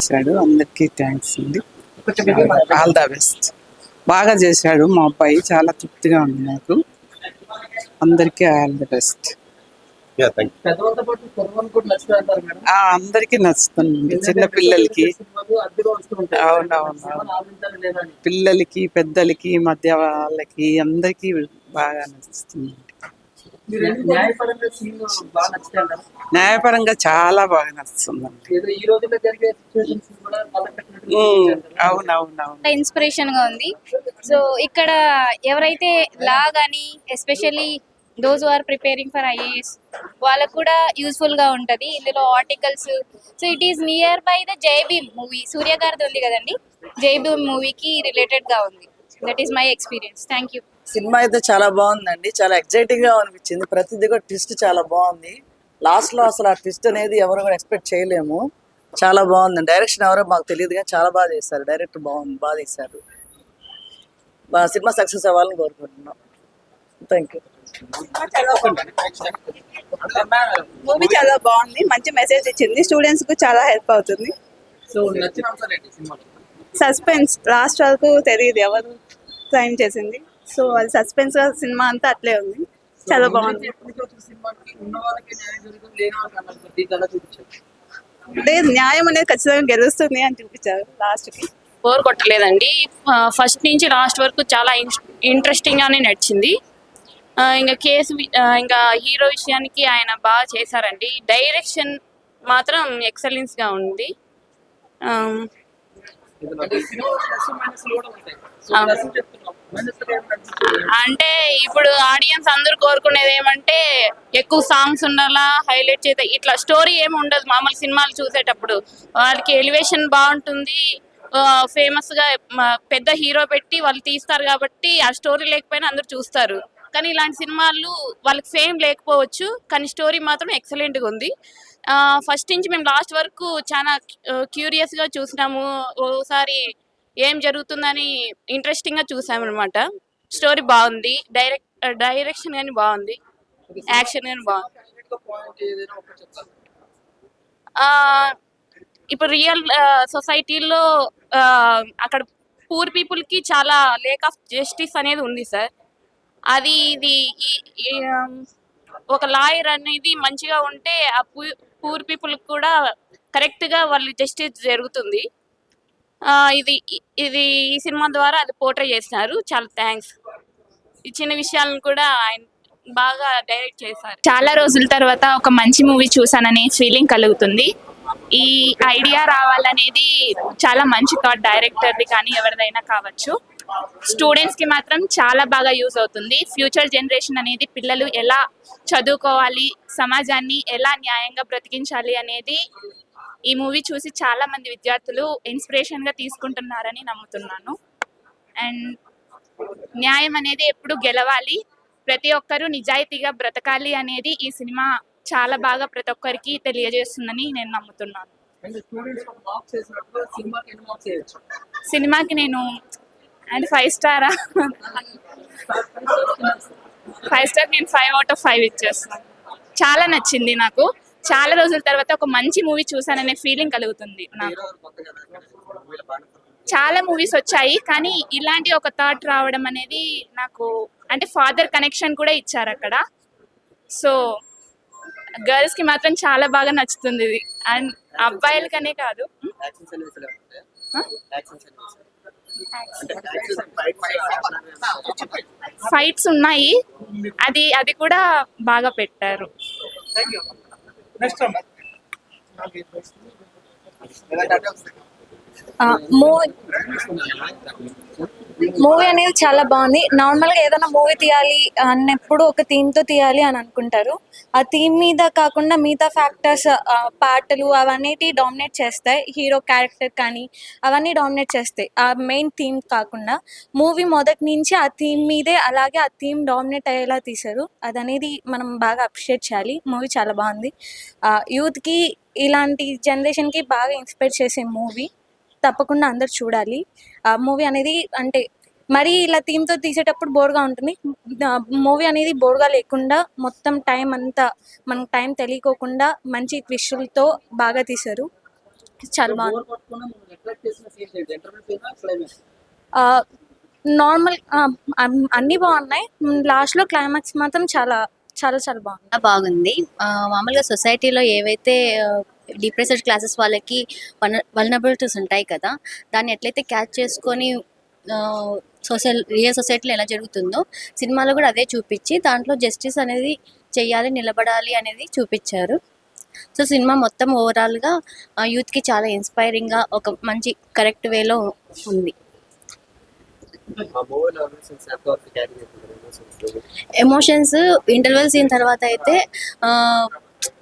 చేశాడు. అందరికీ థ్యాంక్స్ అండి. All the best. బాగా చేశాడు మా అబ్బాయి, చాలా తృప్తిగా ఉంది నాకు. అందరికీ ఆల్ ద బెస్ట్. అందరికీ నచ్చుతుంది, చిన్న పిల్లలకి, అవునవును, పిల్లలకి పెద్దలకి మధ్య వాళ్ళకి అందరికీ బాగా నచ్చుతుంది. న్యాయపరంగా చాలా బాగా నచ్చుతుందండి. అవునవునవును, ఇన్స్పిరేషన్ గా ఉంది. సో ఇక్కడ ఎవరైతే లా గానీ especially those are preparing for IAS వాళ్ళకు కూడా యూస్ఫుల్ గా ఉంటది ఇందులో articles. So it is nearby the Jai Bhim movie, సూర్య గారిది ఉంది కదండి, జై భీమ్ మూవీకి రిలేటెడ్ గా ఉంది. That is my experience. Thank you. Cinema అయితే చాలా బాగుందండి, చాలా ఎక్సైటింగ్ గా అనిపించింది. ప్రతిదీ కూడా ట్విస్ట్ చాలా బాగుంది. లాస్ట్ లో అసలు ఆ ట్విస్ట్ అనేది ఎవరు కూడా ఎక్స్పెక్ట్ చేయలేము. చాలా బాగుంది. డైరెక్షన్ ఎవరో మాకు తెలియదు కానీ చాలా బాగా చేశారు. డైరెక్టర్ బాగుంది, బాగా చేశారు. సినిమా సక్సెస్ అవ్వాలని కోరుకుంటున్నాం. Thank you. మూవీ చాలా బాగుంది, మంచి మెసేజ్ ఇచ్చింది, స్టూడెంట్స్ కు చాలా హెల్ప్ అవుతుంది. సస్పెన్స్ లాస్ట్ వరకు తెలియదు ఎవరు క్రైమ్ చేసింది. సో అది సస్పెన్స్ గా సినిమా అంతా అట్లే ఉంది, చాలా బాగుంది. లేదు, న్యాయం అనేది ఖచ్చితంగా గెలుస్తుంది అని చూపించారు లాస్ట్ కి. బోర్ కొట్టలేదండి, ఫస్ట్ నుంచి లాస్ట్ వరకు చాలా ఇంట్రెస్టింగ్ గానే నడిచింది. ఇంకా కేసు ఇంకా హీరో విషయానికి ఆయన బాగా చేశారండి. డైరెక్షన్ మాత్రం ఎక్సలెన్స్ గా ఉంది. అంటే ఇప్పుడు ఆడియన్స్ అందరూ కోరుకునేది ఏమంటే ఎక్కువ సాంగ్స్ ఉండాలా, హైలైట్ చేస్తే ఇట్లా స్టోరీ ఏమి ఉండదు. మామూలు సినిమాలు చూసేటప్పుడు వాళ్ళకి ఎలివేషన్ బాగుంటుంది, ఫేమస్ గా పెద్ద హీరో పెట్టి వాళ్ళు తీస్తారు కాబట్టి ఆ స్టోరీ లేకపోయినా అందరూ చూస్తారు. కానీ ఇలాంటి సినిమాలు వాళ్ళకి ఫేమ్ లేకపోవచ్చు కానీ స్టోరీ మాత్రం ఎక్సలెంట్ గా ఉంది. ఫస్ట్ నుంచి మేము లాస్ట్ వరకు చాలా క్యూరియస్ గా చూసినాము. ఓసారి ఏం జరుగుతుందని ఇంట్రెస్టింగ్ గా చూసాము అనమాట. స్టోరీ బాగుంది, డైరెక్షన్ కానీ బాగుంది, యాక్షన్ కానీ బాగుంది. ఇప్పుడు రియల్ సొసైటీలో అక్కడ పూర్ పీపుల్ కి చాలా లేక్ ఆఫ్ జస్టిస్ అనేది ఉంది సార్. అది ఇది ఒక లాయర్ అనేది మంచిగా ఉంటే ఆ పూర్ పీపుల్ కూడా కరెక్ట్ గా వాళ్ళు జస్టిస్ జరుగుతుంది. ఇది ఇది ఈ సినిమా ద్వారా అది పోర్ట్రే చేసినారు. చాలా థ్యాంక్స్. ఈ చిన్న విషయాలను కూడా ఆయన బాగా డైరెక్ట్ చేశారు. చాలా రోజుల తర్వాత ఒక మంచి మూవీ చూసాననే ఫీలింగ్ కలుగుతుంది. ఈ ఐడియా రావాలనేది చాలా మంచి థాట్, డైరెక్టర్ది కానీ ఎవరిదైనా కావచ్చు. స్టూడెంట్స్ కి మాత్రం చాలా బాగా యూజ్ అవుతుంది. ఫ్యూచర్ జనరేషన్ అనేది పిల్లలు ఎలా చదువుకోవాలి, సమాజాన్ని ఎలా న్యాయంగా బ్రతికించాలి అనేది ఈ మూవీ చూసి చాలా మంది విద్యార్థులు ఇన్స్పిరేషన్ గా తీసుకుంటున్నారని నమ్ముతున్నాను. అండ్ న్యాయం అనేది ఎప్పుడు గెలవాలి, ప్రతి ఒక్కరూ నిజాయితీగా బ్రతకాలి అనేది ఈ సినిమా చాలా బాగా ప్రతి ఒక్కరికి తెలియజేస్తుందని నేను నమ్ముతున్నాను. సినిమాకి నేను అండ్ 5 స్టారా 5 స్టార్ నేను 5/5 ఇచ్చేస్తాను. చాలా నచ్చింది నాకు. చాలా రోజుల తర్వాత ఒక మంచి మూవీ చూసాననే ఫీలింగ్ కలుగుతుంది నాకు. చాలా మూవీస్ వచ్చాయి కానీ ఇలాంటి ఒక థాట్ రావడం అనేది నాకు, అంటే ఫాదర్ కనెక్షన్ కూడా ఇచ్చారు అక్కడ. సో గర్ల్స్ కి మాత్రం చాలా బాగా నచ్చుతుంది ఇది, అండ్ అబ్బాయిలకనే కాదు. ఫైట్స్ ఉన్నాయి, అది కూడా బాగా పెట్టారు. మూవీ అనేది చాలా బాగుంది. నార్మల్గా ఏదైనా మూవీ తీయాలి అన్నప్పుడు ఒక థీమ్తో తీయాలి అని అనుకుంటారు. ఆ థీమ్ మీద కాకుండా మిగతా ఫ్యాక్టర్స్, పాటలు అవన్నీ డామినేట్ చేస్తాయి. హీరో క్యారెక్టర్ కానీ అవన్నీ డామినేట్ చేస్తాయి. ఆ మెయిన్ థీమ్ కాకుండా మూవీ మొదటి నుంచి ఆ థీమ్ మీదే, అలాగే ఆ థీమ్ డామినేట్ అయ్యేలా తీశారు. అదనేది మనం బాగా అప్రిషియేట్ చేయాలి. మూవీ చాలా బాగుంది. యూత్కి, ఇలాంటి జనరేషన్కి బాగా ఇన్స్పైర్ చేసే మూవీ. తప్పకుండా అందరు చూడాలి. ఆ మూవీ అనేది అంటే మరీ ఇలా థీమ్తో తీసేటప్పుడు బోర్గా ఉంటుంది. మూవీ అనేది బోర్గా లేకుండా మొత్తం టైం అంతా మనకు టైం తెలియకోకుండా మంచి ట్విస్టులతో బాగా తీశారు. చాలా బాగుంది. నార్మల్ అన్నీ బాగున్నాయి. లాస్ట్లో క్లైమాక్స్ మాత్రం చాలా చాలా చాలా బాగుంది. బాగుంది. మామూలుగా సొసైటీలో ఏవైతే డిప్రెస్డ్ క్లాసెస్ వాళ్ళకి వల్నరబిలిటీస్ ఉంటాయి కదా, దాన్ని ఎట్లయితే క్యాచ్ చేసుకొని రియల్ సొసైటీలో ఎలా జరుగుతుందో సినిమాలో కూడా అదే చూపించి దాంట్లో జస్టిస్ అనేది చెయ్యాలి, నిలబడాలి అనేది చూపించారు. సో సినిమా మొత్తం ఓవరాల్గా యూత్కి చాలా ఇన్స్పైరింగ్గా ఒక మంచి కరెక్ట్ వేలో ఉంది. ఎమోషన్స్ ఇంటర్వెల్ సీన్ తర్వాత అయితే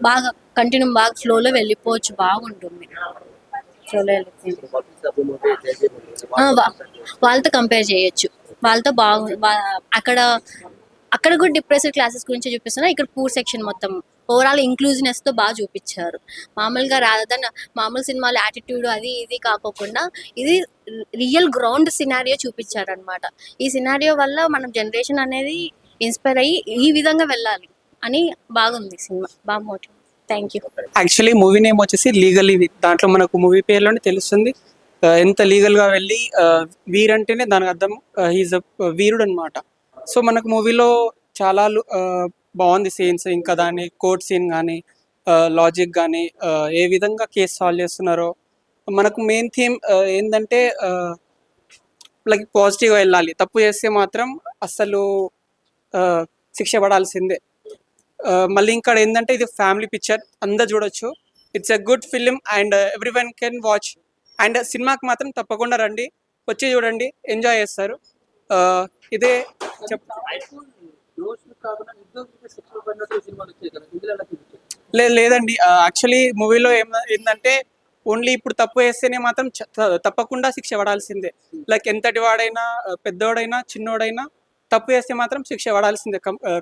బాగా కంటిన్యూ బాగా ఫ్లోలో వెళ్ళిపోవచ్చు, బాగుంటుంది. ఫ్లోలో వాళ్ళతో కంపేర్ చేయొచ్చు, వాళ్ళతో అక్కడ కూడా డిప్రెసివ్ క్లాసెస్ గురించి చూపిస్తున్నారు, ఇక్కడ పూర్ సెక్షన్ మొత్తం ఓవరాల్ ఇంక్లూజివ్నెస్ తో బాగా చూపించారు. మామూలుగా రాదన్న మామూలు సినిమాలు యాటిట్యూడ్ అది ఇది కాకోకుండా ఇది రియల్ గ్రౌండ్ సినారియో చూపించారు అనమాట. ఈ సినారియో వల్ల మనం జనరేషన్ అనేది ఇన్స్పైర్ అయ్యి ఈ విధంగా వెళ్ళాలి అని బాగుంది సినిమా, బాగా motive. Thank you. Actually movie name వచ్చేసి లీగల్ వి. దాంట్లో మనకు మూవీ పేరులోనే తెలుస్తుంది ఎంత లీగల్ గా వెళ్ళి వీర్ అంటేనే దానికి అర్థం హీజ్ వీరుడు అనమాట. సో మనకు మూవీలో చాలా బాగుంది సీన్స్, ఇంకా దాని కోర్ట్ సీన్ కానీ లాజిక్ కానీ ఏ విధంగా కేసు సాల్వ్ చేస్తున్నారో. మనకు మెయిన్ థీమ్ ఏంటంటే లైక్ పాజిటివ్గా వెళ్ళాలి, తప్పు చేస్తే మాత్రం అస్సలు శిక్ష పడాల్సిందే. మళ్ళీ ఇక్కడ ఏంటంటే ఇది ఫ్యామిలీ పిక్చర్, అందరు చూడొచ్చు. It's a good film and every one can watch. And సినిమాకి మాత్రం తప్పకుండా రండి, వచ్చి చూడండి, ఎంజాయ్ చేస్తారు. ఇదే లేదండి, యాక్చువల్లీ మూవీలో ఏంటంటే ఓన్లీ ఇప్పుడు తప్పు వేస్తేనే మాత్రం తప్పకుండా శిక్ష పడాల్సిందే. లైక్ ఎంతటి వాడైనా పెద్దోడైనా చిన్నోడైనా తప్పు వేస్తే మాత్రం శిక్ష పడాల్సిందే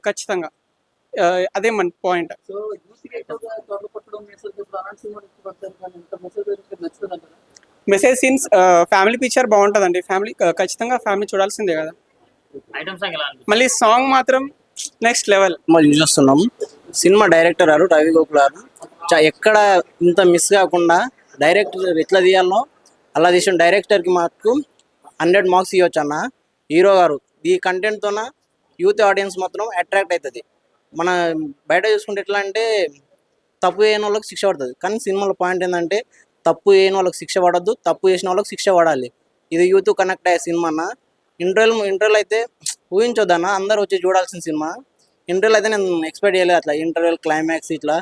ఖచ్చితంగా. అదే మన point. Message scenes family picture బాగుంటుందండి, ఫ్యామిలీ ఖచ్చితంగా ఫ్యామిలీ చూడాల్సిందే కదా. మళ్ళీ సాంగ్ మాత్రం నెక్స్ట్ లెవెల్. చూస్తున్నాం సినిమా డైరెక్టర్ గారు రవి గోకుల్ గారు ఎక్కడ ఇంత మిస్ కాకుండా డైరెక్టర్ ఎట్లా తీయాలో అలా తీసిన డైరెక్టర్కి మాకు 100 మార్క్స్ ఇవ్వచ్చు అన్న. హీరో గారు ఈ కంటెంట్తోన యూత్ ఆడియన్స్ మాత్రం అట్రాక్ట్ అవుతుంది. మన బయట చూసుకుంటే ఎట్లా అంటే తప్పు చేయని వాళ్ళకి శిక్ష పడుతుంది, కానీ సినిమాలో పాయింట్ ఏంటంటే తప్పు చేయని వాళ్ళకి శిక్ష పడద్దు, తప్పు చేసిన వాళ్ళకి శిక్ష పడాలి. ఇది యూత్ కనెక్ట్ అయ్యే సినిమా అన్న. ఇంటర్వెల్ అయితే ఊహించొద్దన్న, అందరు వచ్చి చూడాల్సిన సినిమా. ఇంటర్వెల్ అయితే నేను ఎక్స్పెక్ట్ చేయలేదు అట్లా, ఇంటర్వెల్ క్లైమాక్స్ ఇట్లా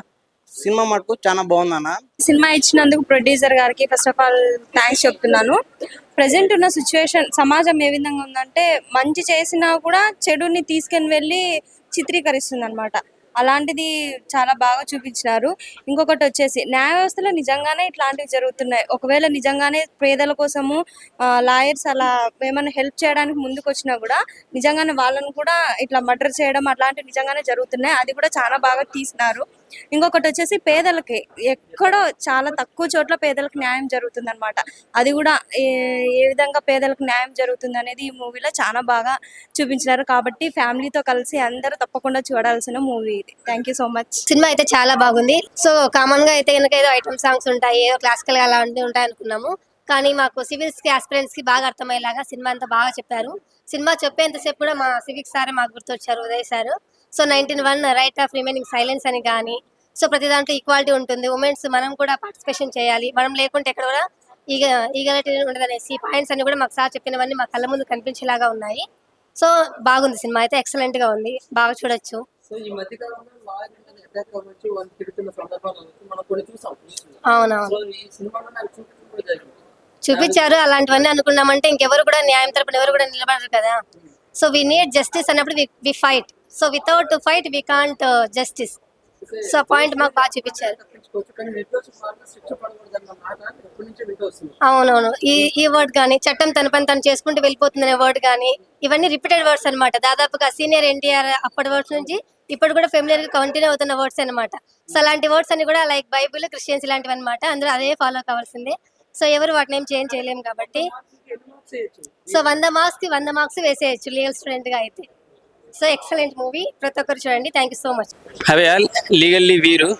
సినిమా మటుకు చాలా బాగుందన్న. సినిమా ఇచ్చినందుకు ప్రొడ్యూసర్ గారికి ఫస్ట్ ఆఫ్ ఆల్ థ్యాంక్స్ చెప్తున్నాను. ప్రజెంట్ ఉన్న సిచ్యువేషన్ సమాజం ఏ విధంగా ఉందంటే మంచి చేసినా కూడా చెడుని తీసుకుని వెళ్ళి చిత్రీకరిస్తుంది అనమాట. అలాంటిది చాలా బాగా చూపించినారు. ఇంకొకటి వచ్చేసి న్యాయ వ్యవస్థలో నిజంగానే ఇట్లాంటివి జరుగుతున్నాయి. ఒకవేళ నిజంగానే పేదల కోసము లాయర్స్ అలా ఏమైనా హెల్ప్ చేయడానికి ముందుకు వచ్చినా కూడా నిజంగానే వాళ్ళని కూడా ఇట్లా మర్డర్ చేయడం అట్లాంటివి నిజంగానే జరుగుతున్నాయి. అది కూడా చాలా బాగా తీసినారు. ఇంకొకటి వచ్చేసి పేదలకి ఎక్కడో చాలా తక్కువ చోట్ల పేదలకు న్యాయం జరుగుతుంది అనమాట. అది కూడా ఏ విధంగా పేదలకు న్యాయం జరుగుతుంది అనేది ఈ మూవీలో చాలా బాగా చూపించినారు. కాబట్టి ఫ్యామిలీతో కలిసి అందరూ తప్పకుండా చూడాల్సిన మూవీ ఇది. Thank you so much. Cinema అయితే చాలా బాగుంది. సో కామన్ గా అయితే కనుక ఏదో ఐటమ్ సాంగ్స్ ఉంటాయి, ఏదో క్లాసికల్ గా అలాంటివి ఉంటాయి అనుకున్నాము, కానీ మాకు సివిల్స్ కి ఆస్పిరెంట్స్ కి బాగా అర్థమయ్యేలాగా సినిమా అంతా బాగా చెప్పారు. సినిమా చెప్పేంతసేపు కూడా మా సివిక్స్ సారే మాకు గుర్తొచ్చారు, Uday sir. So 19(1) right of remaining silence అని కానీ, సో ప్రతి దాంట్లో ఈక్వాలిటీ ఉంటుంది, ఉమెన్స్ మనం కూడా పార్టిసిపేషన్ చేయాలి, మనం లేకుంటే ఎక్కడ కూడా ఈగలిటీ ఉండదు అనేసి పాయింట్స్ అన్ని కూడా మాకు సార్ చెప్పినవన్నీ మా కళ్ళ ముందు కనిపించేలాగా ఉన్నాయి. సో బాగుంది, సినిమా అయితే ఎక్సలెంట్ గా ఉంది, బాగా చూడొచ్చు. అవునవును చూపించారు. అలాంటివన్నీ అనుకున్నామంటే ఇంకెవరు కూడా న్యాయం తరపున ఎవరు కూడా నిలబడరు కదా. సో వి నీడ్ జస్టిస్ అన్నప్పుడు we fight. So without fight we can't justice. So point మాకు బాగా చూపించారు. అవునవును, ఈ వర్డ్ కానీ చట్టం తన పని తను చేసుకుంటూ వెళ్ళిపోతుందనే వర్డ్ కానీ ఇవన్నీ రిపీటెడ్ వర్డ్స్ అనమాట. దాదాపుగా సీనియర్ ఎన్టీఆర్ అప్పటి వర్డ్స్ నుంచి ఇప్పుడు కూడా ఫెమిలియర్ గా కంటిన్యూ అవుతున్న వర్డ్స్ అనమాట. సో అలాంటి వర్డ్స్ అన్ని కూడా లైక్ బైబుల్, క్రిస్టియన్స్ ఇలాంటివి అనమాట. అందరూ అదే ఫాలో కావాల్సిందే. సో ఎవరు వాటిని ఏం చేంజ్ చేయలేము కాబట్టి సో 100 మార్క్స్ కి 100 మార్క్స్ వేసేయచ్చు లీగల్ స్టూడెంట్ గా అయితే. సో ఎక్సలెంట్ మూవీ, ప్రతి ఒక్కరు చూడండి. Thank you so much. Legally వీరు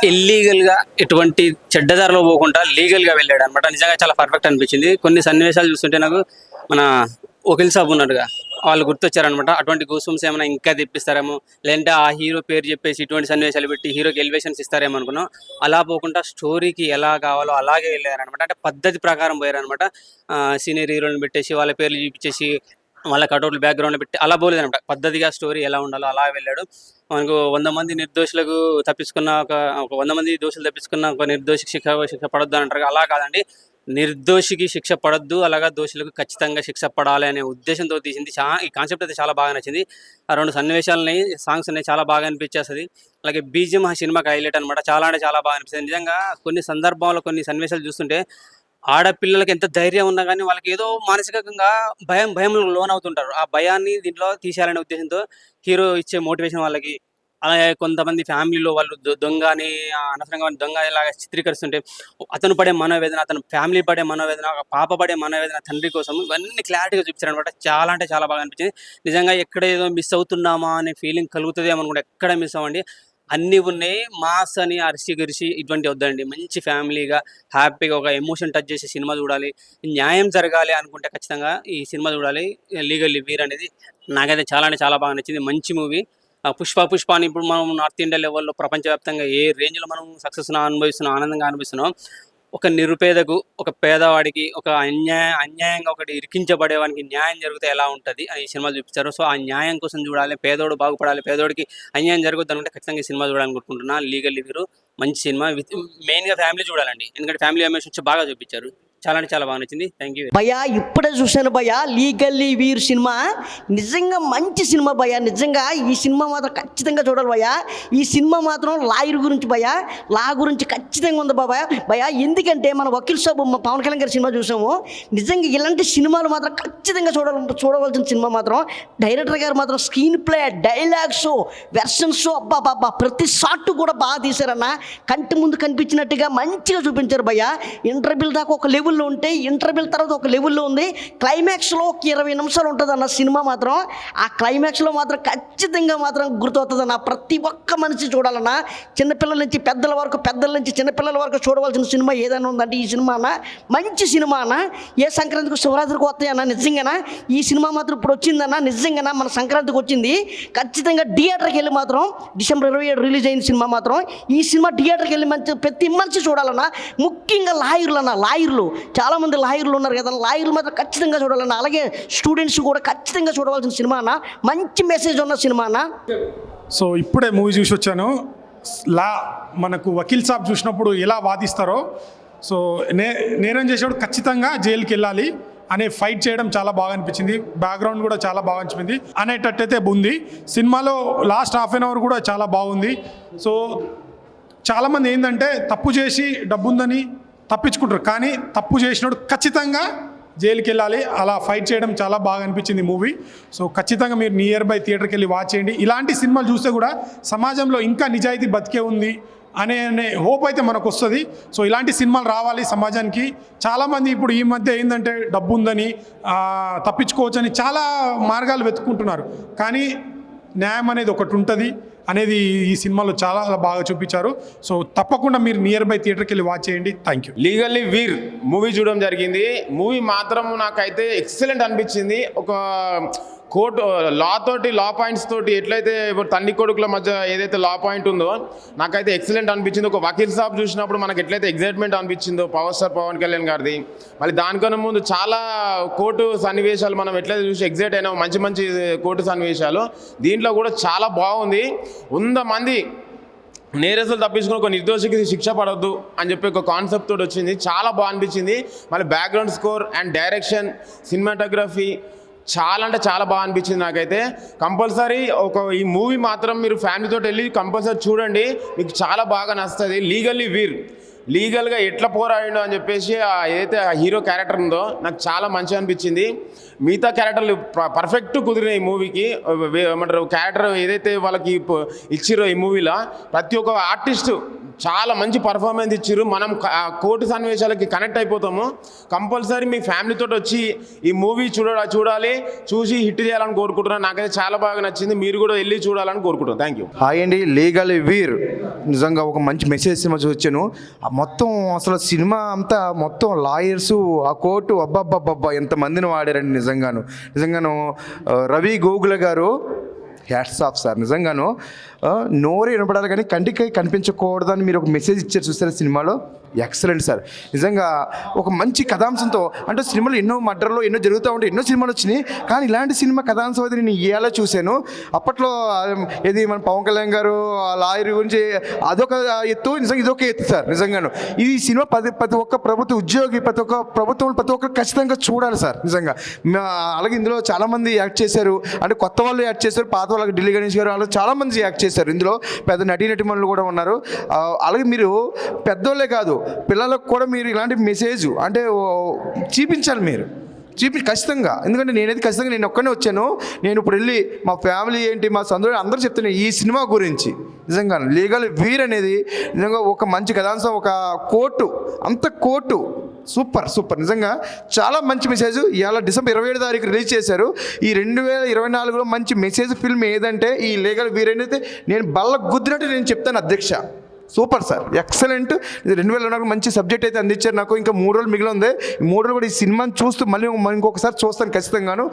ఇల్లీగల్గా ఎటువంటి చెడ్డదారిలో పోకుండా లీగల్గా వెళ్ళాడు అనమాట. నిజంగా చాలా పర్ఫెక్ట్ అనిపించింది. కొన్ని సన్నివేశాలు చూస్తుంటే నాకు మన వకీల్ సాబ్ ఉన్నట్టుగా వాళ్ళు గుర్తొచ్చారనమాట. అటువంటి గూసూమ్స్ ఏమైనా ఇంకా తెప్పిస్తారేమో, లేదంటే ఆ హీరో పేరు చెప్పేసి ఇటువంటి సన్నివేశాలు పెట్టి హీరోకి ఎలివేషన్స్ ఇస్తారేమో అనుకున్నాం. అలా పోకుండా స్టోరీకి ఎలా కావాలో అలాగే వెళ్ళారనమాట. అంటే పద్ధతి ప్రకారం పోయారనమాట. సీనియర్ హీరోలను పెట్టేసి వాళ్ళ పేర్లు చూపించేసి వాళ్ళ కటౌట్లు బ్యాక్గ్రౌండ్లో పెట్టి అలా పోలేదనమాట. పద్ధతిగా స్టోరీ ఎలా ఉండాలో అలా వెళ్ళాడు. మనకు 100 మంది నిర్దోషులకు తప్పించుకున్న ఒక 100 మంది దోషులు తప్పించుకున్న ఒక నిర్దోషికి శిక్ష పడొద్దు అని అంటారు. అలా కాదండి, నిర్దోషికి శిక్ష పడొద్దు, అలాగా దోషులకు ఖచ్చితంగా శిక్ష పడాలి అనే ఉద్దేశంతో తీసింది. ఈ కాన్సెప్ట్ అయితే చాలా బాగా నచ్చింది. ఆ 2 సన్నివేశాలని, సాంగ్స్ ఉన్నాయి, చాలా బాగా అనిపించేస్తుంది. అలాగే బీజిఎం ఆ సినిమాకి హైలైట్ అనమాట. చాలా అంటే చాలా బాగా అనిపిస్తుంది. నిజంగా కొన్ని సందర్భాల్లో కొన్ని సన్నివేశాలు చూస్తుంటే ఆడపిల్లలకి ఎంత ధైర్యం ఉన్నా కానీ వాళ్ళకి ఏదో మానసికంగా భయంలో లోన్ అవుతుంటారు. ఆ భయాన్ని దీంట్లో తీసేయాలనే ఉద్దేశంతో హీరో ఇచ్చే మోటివేషన్ వాళ్ళకి. అలాగే కొంతమంది ఫ్యామిలీలో వాళ్ళు దొంగ అని అనవసరంగా దొంగ ఇలాగా చిత్రీకరిస్తుంటే అతను పడే మనోవేదన, అతను ఫ్యామిలీ పడే మనోవేదన, ఒక పాప పడే మనోవేదన తండ్రి కోసం ఇవన్నీ క్లారిటీగా చూపించారు అనమాట. చాలా అంటే చాలా బాగా అనిపించింది. నిజంగా ఎక్కడ ఏదో మిస్ అవుతున్నామా అనే ఫీలింగ్ కలుగుతుంది అనుకుంటే ఎక్కడ మిస్ అవ్వండి. అన్నీ ఉన్నాయి. మాస్ అని అరిసి గరిసి ఇటువంటి వద్దండి. మంచి ఫ్యామిలీగా హ్యాపీగా ఒక ఎమోషన్ టచ్ చేసే సినిమా చూడాలి. న్యాయం జరగాలి అనుకుంటే ఖచ్చితంగా ఈ సినిమా చూడాలి. లీగల్లీ వీర్ అనేది నాకైతే చాలా అంటే చాలా బాగా నచ్చింది. మంచి మూవీ. పుష్ప అని ఇప్పుడు మనం నార్త్ ఇండియా లెవెల్లో ప్రపంచవ్యాప్తంగా ఏ రేంజ్లో మనం సక్సెస్ అనుభవిస్తున్నాం, ఆనందంగా అనుభవిస్తున్నాం, ఒక నిరుపేదకు, ఒక పేదవాడికి, ఒక అన్యాయంగా ఒకటి ఇరికించబడేవానికి న్యాయం జరిగితే ఎలా ఉంటుంది అని ఈ సినిమా చూపించారు. సో ఆ న్యాయం కోసం చూడాలి, పేదోడు బాగుపడాలి, పేదోడికి అన్యాయం జరుగుద్ది అనుకుంటే ఖచ్చితంగా ఈ సినిమా చూడాలని కోరుకుంటున్నా. లీగల్లీ వీరు మంచి సినిమా. మెయిన్గా ఫ్యామిలీ చూడాలండి, ఎందుకంటే ఫ్యామిలీ ఎమోషన్స్ బాగా చూపించారు. చాలా అంటే చాలా బాగా నచ్చింది. థ్యాంక్ యూ భయ్యా. ఇప్పుడే చూశాను భయ్యా లీగల్లీ వీర్ సినిమా. నిజంగా మంచి సినిమా భయ్యా. నిజంగా ఈ సినిమా మాత్రం ఖచ్చితంగా చూడాలి భయ్యా. ఈ సినిమా మాత్రం లాయర్ గురించి భయ్యా, లా గురించి ఖచ్చితంగా ఉంది భయ్యా. ఎందుకంటే మన వకీల్ సాబ్ పవన్ కళ్యాణ్ గారి సినిమా చూసాము. నిజంగా ఇలాంటి సినిమాలు మాత్రం ఖచ్చితంగా చూడవలసిన సినిమా మాత్రం. డైరెక్టర్ గారు మాత్రం స్క్రీన్ ప్లే, డైలాగ్స్, వెర్షన్స్, అబ్బా ప్రతి షాట్ కూడా బాగా తీశారన్న. కంటి ముందు కనిపించినట్టుగా మంచిగా చూపించారు భయ్యా. ఇంటర్వ్యూల దాకా ఒక లెవెల్లో ఉంటే ఇంటర్వ్యూల తర్వాత ఒక లెవెల్లో ఉంది. క్లైమాక్స్లో ఒక 20 నిమిషాలు ఉంటుంది అన్న సినిమా మాత్రం. ఆ క్లైమాక్స్లో మాత్రం ఖచ్చితంగా మాత్రం గుర్తవుతుందన్న. ప్రతి ఒక్క మనిషి చూడాలన్నా, చిన్నపిల్లల నుంచి పెద్దల వరకు, పెద్దల నుంచి చిన్నపిల్లల వరకు చూడవలసిన సినిమా ఏదైనా ఉందంటే ఈ సినిమా అన్న. మంచి సినిమా అన్న. ఏ సంక్రాంతికి శివరాత్రికి వస్తాయన్న నిజంగానా ఈ సినిమా మాత్రం ఇప్పుడు వచ్చిందన్న. నిజంగానా మన సంక్రాంతికి వచ్చింది. ఖచ్చితంగా థియేటర్కి వెళ్ళి మాత్రం డిసెంబర్ 27 రిలీజ్ అయిన సినిమా మాత్రం. ఈ సినిమా థియేటర్కి వెళ్ళి ప్రతి మనిషి చూడాలన్నా. ముఖ్యంగా లాయర్లు అన్న, లాయర్లు చాలామంది లాయర్లు ఉన్నారు కదా, లాయర్లు మాత్రం ఖచ్చితంగా చూడాలన్న. అలాగే స్టూడెంట్స్ కూడా ఖచ్చితంగా చూడవలసిన సినిమా అన్న. మంచి మెసేజ్ ఉన్న సినిమా అన్న. సో ఇప్పుడే మూవీ చూసి వచ్చాను. మనకు వకీల్ సాబ్ చూసినప్పుడు ఎలా వాదిస్తారో, సో నేరం చేసేవాడు ఖచ్చితంగా జైలుకి వెళ్ళాలి అనే ఫైట్ చేయడం చాలా బాగా అనిపించింది. బ్యాక్గ్రౌండ్ కూడా చాలా బాగా అనిపించింది అనేటట్టయితే ఉంది. సినిమాలో లాస్ట్ హాఫ్ అన్ అవర్ కూడా చాలా బాగుంది. సో చాలామంది ఏంటంటే తప్పు చేసి డబ్బు ఉందని తప్పించుకుంటారు, కానీ తప్పు చేసినప్పుడు ఖచ్చితంగా జైలుకి వెళ్ళాలి. అలా ఫైట్ చేయడం చాలా బాగా అనిపించింది మూవీ. సో ఖచ్చితంగా మీరు నియర్ బై థియేటర్కి వెళ్ళి వాచ్ చేయండి. ఇలాంటి సినిమాలు చూస్తే కూడా సమాజంలో ఇంకా నిజాయితీ బతికే ఉంది అనే హోప్ అయితే మనకు వస్తుంది. సో ఇలాంటి సినిమాలు రావాలి సమాజానికి. చాలామంది ఇప్పుడు ఈ మధ్య ఏంటంటే డబ్బు ఉందని తప్పించుకోవచ్చని చాలా మార్గాలు వెతుక్కుంటున్నారు, కానీ న్యాయం అనేది ఒకటి ఉంటుంది అనేది ఈ సినిమాలో చాలా బాగా చూపించారు. సో తప్పకుండా మీరు నియర్ బై థియేటర్కి వెళ్ళి వాచ్ చేయండి. Thank you. Legally Veer movie చూడడం జరిగింది. మూవీ మాత్రం నాకైతే ఎక్సలెంట్ అనిపించింది. ఒక కోర్టు లా పాయింట్స్ తోటి ఎట్లయితే ఇప్పుడు తండ్రి కొడుకుల మధ్య ఏదైతే లా పాయింట్ ఉందో నాకైతే ఎక్సలెంట్ అనిపించింది. ఒక వకీల్ సాబ్ చూసినప్పుడు మనకి ఎట్లయితే ఎగ్జైట్మెంట్ అనిపించిందో పవర్ స్టార్ పవన్ కళ్యాణ్ గారిది, మళ్ళీ దానికన్నా ముందు చాలా కోర్టు సన్నివేశాలు మనం ఎట్లయితే చూసి ఎగ్జైట్ అయినాం, మంచి మంచి కోర్టు సన్నివేశాలు దీంట్లో కూడా చాలా బాగుంది. 100 మంది నేరస్తులు తప్పించుకుని ఒక నిర్దోషికి శిక్ష పడవద్దు అని చెప్పి ఒక కాన్సెప్ట్ తోటి వచ్చింది. చాలా బాగా అనిపించింది. మళ్ళీ background score and direction, cinematography చాలా అంటే చాలా బాగా అనిపించింది నాకైతే. కంపల్సరీ ఈ మూవీ మాత్రం మీరు ఫ్యామిలీతో వెళ్ళి కంపల్సరీ చూడండి, మీకు చాలా బాగా నచ్చుతుంది. లీగల్లీ వీర్ లీగల్గా ఎట్లా పోరాడిండు అని చెప్పేసి ఏదైతే ఆ హీరో క్యారెక్టర్ ఉందో నాకు చాలా మంచిగా అనిపించింది. మిగతా క్యారెక్టర్లు పర్ఫెక్ట్ కుదిరినాయి ఈ మూవీకి. ఏమంటారు క్యారెక్టర్ ఏదైతే వాళ్ళకి ఇచ్చిరో ఈ మూవీలో ప్రతి ఒక్క ఆర్టిస్టు చాలా మంచి పర్ఫార్మెన్స్ ఇచ్చారు. మనం కోర్టు సన్నివేశాలకి కనెక్ట్ అయిపోతాము. కంపల్సరీ మీ ఫ్యామిలీతో వచ్చి ఈ మూవీ చూడాలి, చూసి హిట్ చేయాలని కోరుకుంటున్నాను. నాకైతే చాలా బాగా నచ్చింది. మీరు కూడా వెళ్ళి చూడాలని కోరుకుంటున్నాను. Thank you. హాయ్ అండి, లీగల్ వీర్ నిజంగా ఒక మంచి మెసేజ్ సినిమా చూసాను. మొత్తం అసలు సినిమా అంతా మొత్తం లాయర్స్, ఆ కోర్టు, అబ్బాబ్బాబ్బా ఎంతమందిని వాడారండి. నిజంగాను రవి గోగుల గారు హ్యాట్స్ ఆఫ్ సార్. నిజంగాను నోరు వినపడాలి కానీ కంటికి కనిపించకూడదని మీరు ఒక మెసేజ్ ఇచ్చారు చూసారు సినిమాలో. Excellent sir. నిజంగా ఒక మంచి కథాంశంతో, అంటే సినిమాలు ఎన్నో మర్డర్లు ఎన్నో జరుగుతూ ఉంటాయి, ఎన్నో సినిమాలు వచ్చినాయి, కానీ ఇలాంటి సినిమా కథాంశం అయితే నేను ఇవాళ చూశాను. అప్పట్లో ఇది మన పవన్ కళ్యాణ్ గారు లాయర్ గురించి అదొక ఎత్తు, నిజంగా ఇదొక ఎత్తు సార్. నిజంగాను ఈ సినిమా ప్రతి ఒక్క ప్రభుత్వ ఉద్యోగి, ప్రతి ఒక్కరు ఖచ్చితంగా చూడాలి సార్. నిజంగా అలాగే ఇందులో చాలామంది యాక్ట్ చేశారు, అంటే కొత్త వాళ్ళు యాక్ట్ చేశారు, పాత వాళ్ళకి ఢిల్లీ గణేష్ గారు వాళ్ళు చాలామంది యాక్ట్ చేశారు. ఇందులో పెద్ద నటీనటిమణులు కూడా ఉన్నారు. అలాగే మీరు పెద్దోళ్ళే కాదు, పిల్లలకు కూడా మీరు ఇలాంటి మెసేజ్ అంటే చూపించాలి. మీరు ఖచ్చితంగా, ఎందుకంటే నేనైతే ఖచ్చితంగా నేను ఒక్కనే వచ్చాను. నేను ఇప్పుడు వెళ్ళి మా ఫ్యామిలీ ఏంటి, మా సందర్భం అందరూ చెప్తున్నాను ఈ సినిమా గురించి. నిజంగా లీగల్ వీర్ అనేది నిజంగా ఒక మంచి కథాంశం, ఒక కోర్టు సూపర్. నిజంగా చాలా మంచి మెసేజ్. ఇవాళ డిసెంబర్ 27 తారీఖు రిలీజ్ చేశారు. ఈ 2024లో మంచి మెసేజ్ ఫిల్మ్ ఏదంటే ఈ లీగల్ వీర్ అనేది నేను బల్ల గుద్దినట్టు నేను చెప్తాను అధ్యక్ష. Super sir, excellent. ఇది 2024 మంచి సబ్జెక్ట్ అయితే అందించారు నాకు. ఇంకా 3 రోజులు మిగిలి ఉంది. ఈ 3 రోజులు కూడా ఈ సినిమాని చూస్తూ మళ్ళీ ఇంకొకసారి చూస్తాను ఖచ్చితంగాను.